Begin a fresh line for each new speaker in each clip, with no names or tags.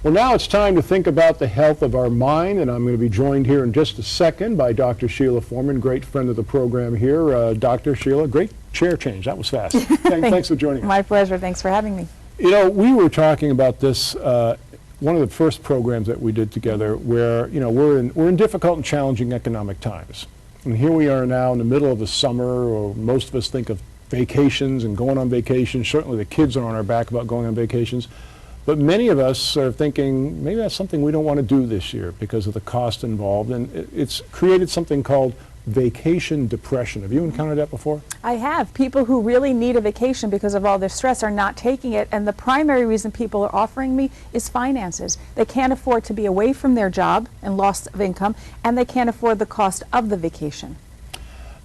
Well, now it's time to think about the health of our mind, and I'm going to be joined here in just a second by Dr. Sheila Forman, great friend of the program here. Dr. Sheila, great chair change. That was fast. Thanks for joining us.
My pleasure. Thanks for having me.
You know, we were talking about this, one of the first programs that we did together where, you know, we're in difficult and challenging economic times. And here we are now in the middle of the summer, or most of us think of vacations and going on vacation. Certainly the kids are on our back about going on vacations. But many of us are thinking, maybe that's something we don't want to do this year because of the cost involved. And it's created something called vacation depression. Have you encountered that before?
I have. People who really need a vacation because of all their stress are not taking it. And the primary reason people are offering me is finances. They can't afford to be away from their job and loss of income, and they can't afford the cost of the vacation.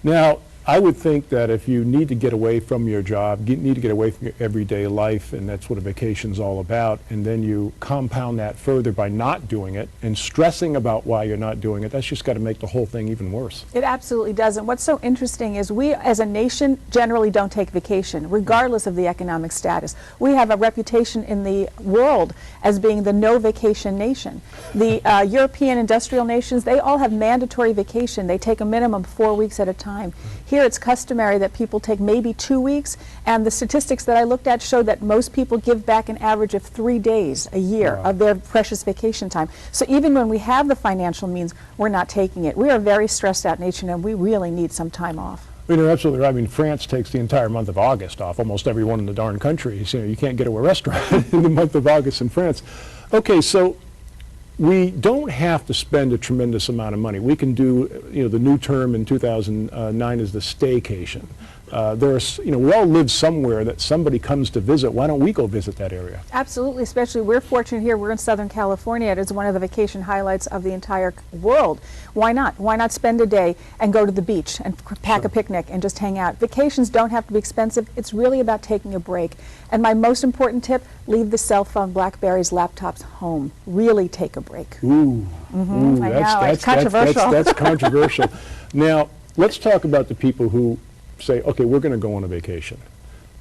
Now, I would think that if you need to get away from your job, need to get away from your everyday life, and that's what a vacation's all about, and then you compound that further by not doing it and stressing about why you're not doing it, that's just got to make the whole thing even worse.
It absolutely does. And what's so interesting is we as a nation generally don't take vacation, regardless of the economic status. We have a reputation in the world as being the no vacation nation. The European industrial nations, they all have mandatory vacation. They take a minimum of 4 weeks at a time. Here it's customary that people take maybe 2 weeks, and the statistics that I looked at show that most people give back an average of 3 days a year of their precious vacation time. So even when we have the financial means, we're not taking it. We are a very stressed out nation, and we really need some time off.
Well, you're absolutely right. I mean, France takes the entire month of August off. Almost everyone in the darn country. You know, you can't get to a restaurant in the month of August in France. Okay, so we don't have to spend a tremendous amount of money. We can do, you know, the new term in 2009 is the staycation. There's, you know, we all live somewhere that somebody comes to visit. Why don't we go visit that area?
Absolutely, especially we're fortunate here. We're in Southern California. It is one of the vacation highlights of the entire world. Why not? Why not spend a day and go to the beach and pack a picnic and just hang out? Vacations don't have to be expensive. It's really about taking a break. And my most important tip, leave the cell phone, Blackberries, laptops home. Really take a break.
Ooh, ooh,
I know, it's controversial.
That's controversial. Now, let's talk about the people who say, okay, we're going to go on a vacation.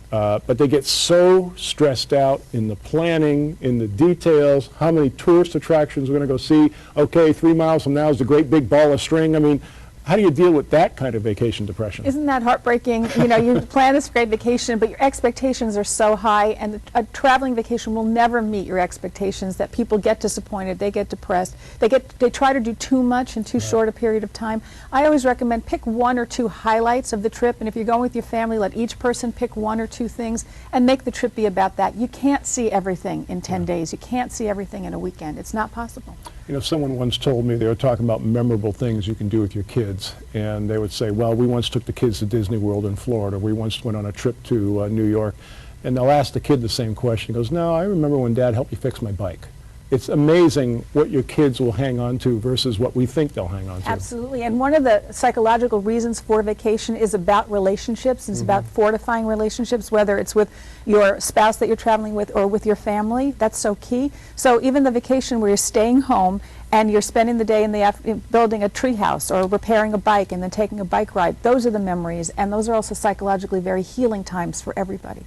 But they get so stressed out in the planning, in the details, how many tourist attractions we're going to go see. Okay, 3 miles from now is the great big ball of string. I mean, how do you deal with that kind of vacation depression?
Isn't that heartbreaking? You know, you plan this great vacation, but your expectations are so high, and a traveling vacation will never meet your expectations, that people get disappointed, they get depressed, they try to do too much in too short a period of time. I always recommend pick 1 or 2 highlights of the trip, and if you're going with your family, let each person pick 1 or 2 things and make the trip be about that. You can't see everything in 10 days. You can't see everything in a weekend. It's not possible.
You know, someone once told me, they were talking about memorable things you can do with your kids, and they would say, well, we once took the kids to Disney World in Florida, we once went on a trip to New York, and they'll ask the kid the same question. He goes, no, I remember when Dad helped me fix my bike. It's amazing what your kids will hang on to versus what we think they'll hang on to.
Absolutely, and one of the psychological reasons for vacation is about relationships. It's about fortifying relationships, whether it's with your spouse that you're traveling with or with your family. That's so key. So even the vacation where you're staying home and you're spending the day in the building a tree house or repairing a bike and then taking a bike ride, those are the memories, and those are also psychologically very healing times for everybody.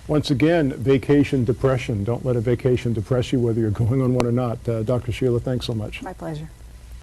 Once again, vacation depression. Don't let a vacation depress you, whether you're going on one or not. Dr. Sheila, thanks so much.
My pleasure.